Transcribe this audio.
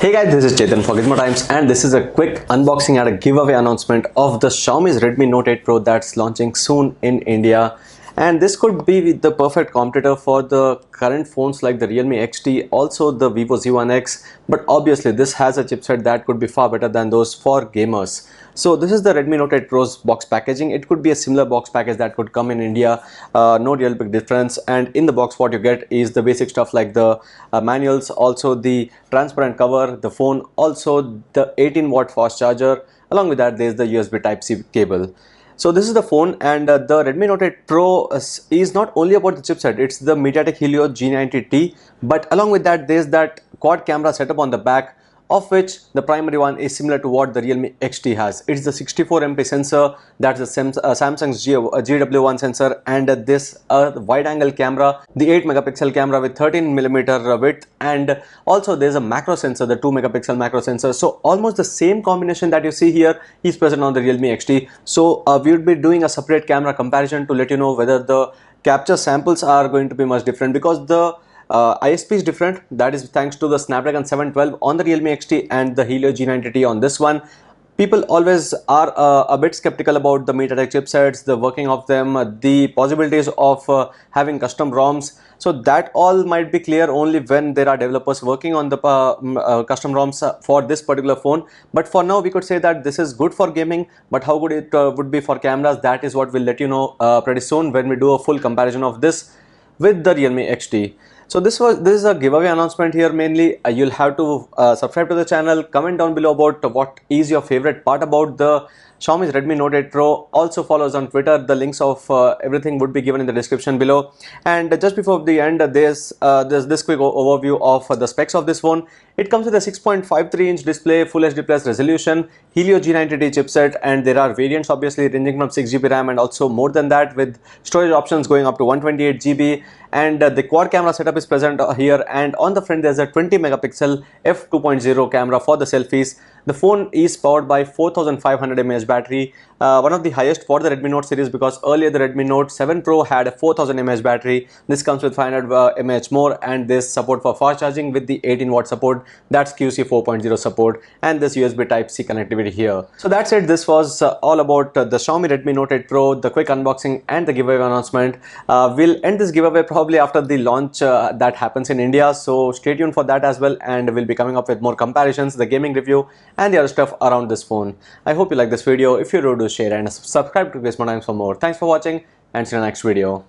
Hey guys, this is Chetan for Gizmo Times, and this is a quick unboxing and a giveaway announcement of the Xiaomi's Redmi Note 8 Pro that's launching soon in India. And this could be the perfect competitor for the current phones like the Realme XT, also the Vivo Z1X, but obviously this has a chipset that could be far better than those for gamers. So this is the Redmi Note 8 Pro's box packaging. It could be a similar box package that could come in India, no real big difference. And in the box what you get is the basic stuff like the manuals, also the transparent cover, the phone, also the 18-watt fast charger. Along with that, there is the USB Type-C cable. So this is the phone, and the Redmi Note 8 Pro is not only about the chipset, it's the MediaTek Helio G90T, but along with that there is that quad camera setup on the back, of which the primary one is similar to what the Realme XT has. It's the 64MP sensor, that's the Samsung's GW1 sensor, and this wide angle camera, the 8-megapixel camera with 13mm width, and also there's a macro sensor, the 2-megapixel macro sensor. So almost the same combination that you see here is present on the Realme XT. So we would be doing a separate camera comparison to let you know whether the capture samples are going to be much different, because the ISP is different. That is thanks to the Snapdragon 712 on the Realme XT and the Helio G90T on this one. People always are a bit skeptical about the MediaTek chipsets, the working of them, the possibilities of having custom ROMs. So that all might be clear only when there are developers working on the custom ROMs for this particular phone. But for now, we could say that this is good for gaming, but how good it would be for cameras, that is what we'll let you know pretty soon when we do a full comparison of this with the Realme XT. So this is a giveaway announcement here mainly. You'll have to subscribe to the channel, comment down below about what is your favorite part about the Xiaomi's Redmi Note 8 Pro. Also follow us on Twitter. The links of everything would be given in the description below. And just before the end, there's this quick overview of the specs of this phone. It comes with a 6.53-inch display, Full HD Plus resolution, Helio G90T chipset, and there are variants obviously ranging from 6GB RAM and also more than that, with storage options going up to 128GB. And the quad camera setup is present here, and on the front there's a 20-megapixel f2.0 camera for the selfies. The phone is powered by 4500 mAh battery, one of the highest for the Redmi Note series, because earlier the Redmi Note 7 Pro had a 4000 mAh battery. This comes with 500 mAh more, and this support for fast charging with the 18-watt support, that's QC 4.0 support, and this USB Type-C connectivity here. So that's it. This was all about the Xiaomi Redmi Note 8 Pro, the quick unboxing and the giveaway announcement. We'll end this giveaway probably after the launch that happens in India, so stay tuned for that as well, and we'll be coming up with more comparisons, the gaming review, and the other stuff around this phone. I hope you like this video. If you do, share and subscribe to Gizmo Times for more. Thanks for watching, and see you in the next video.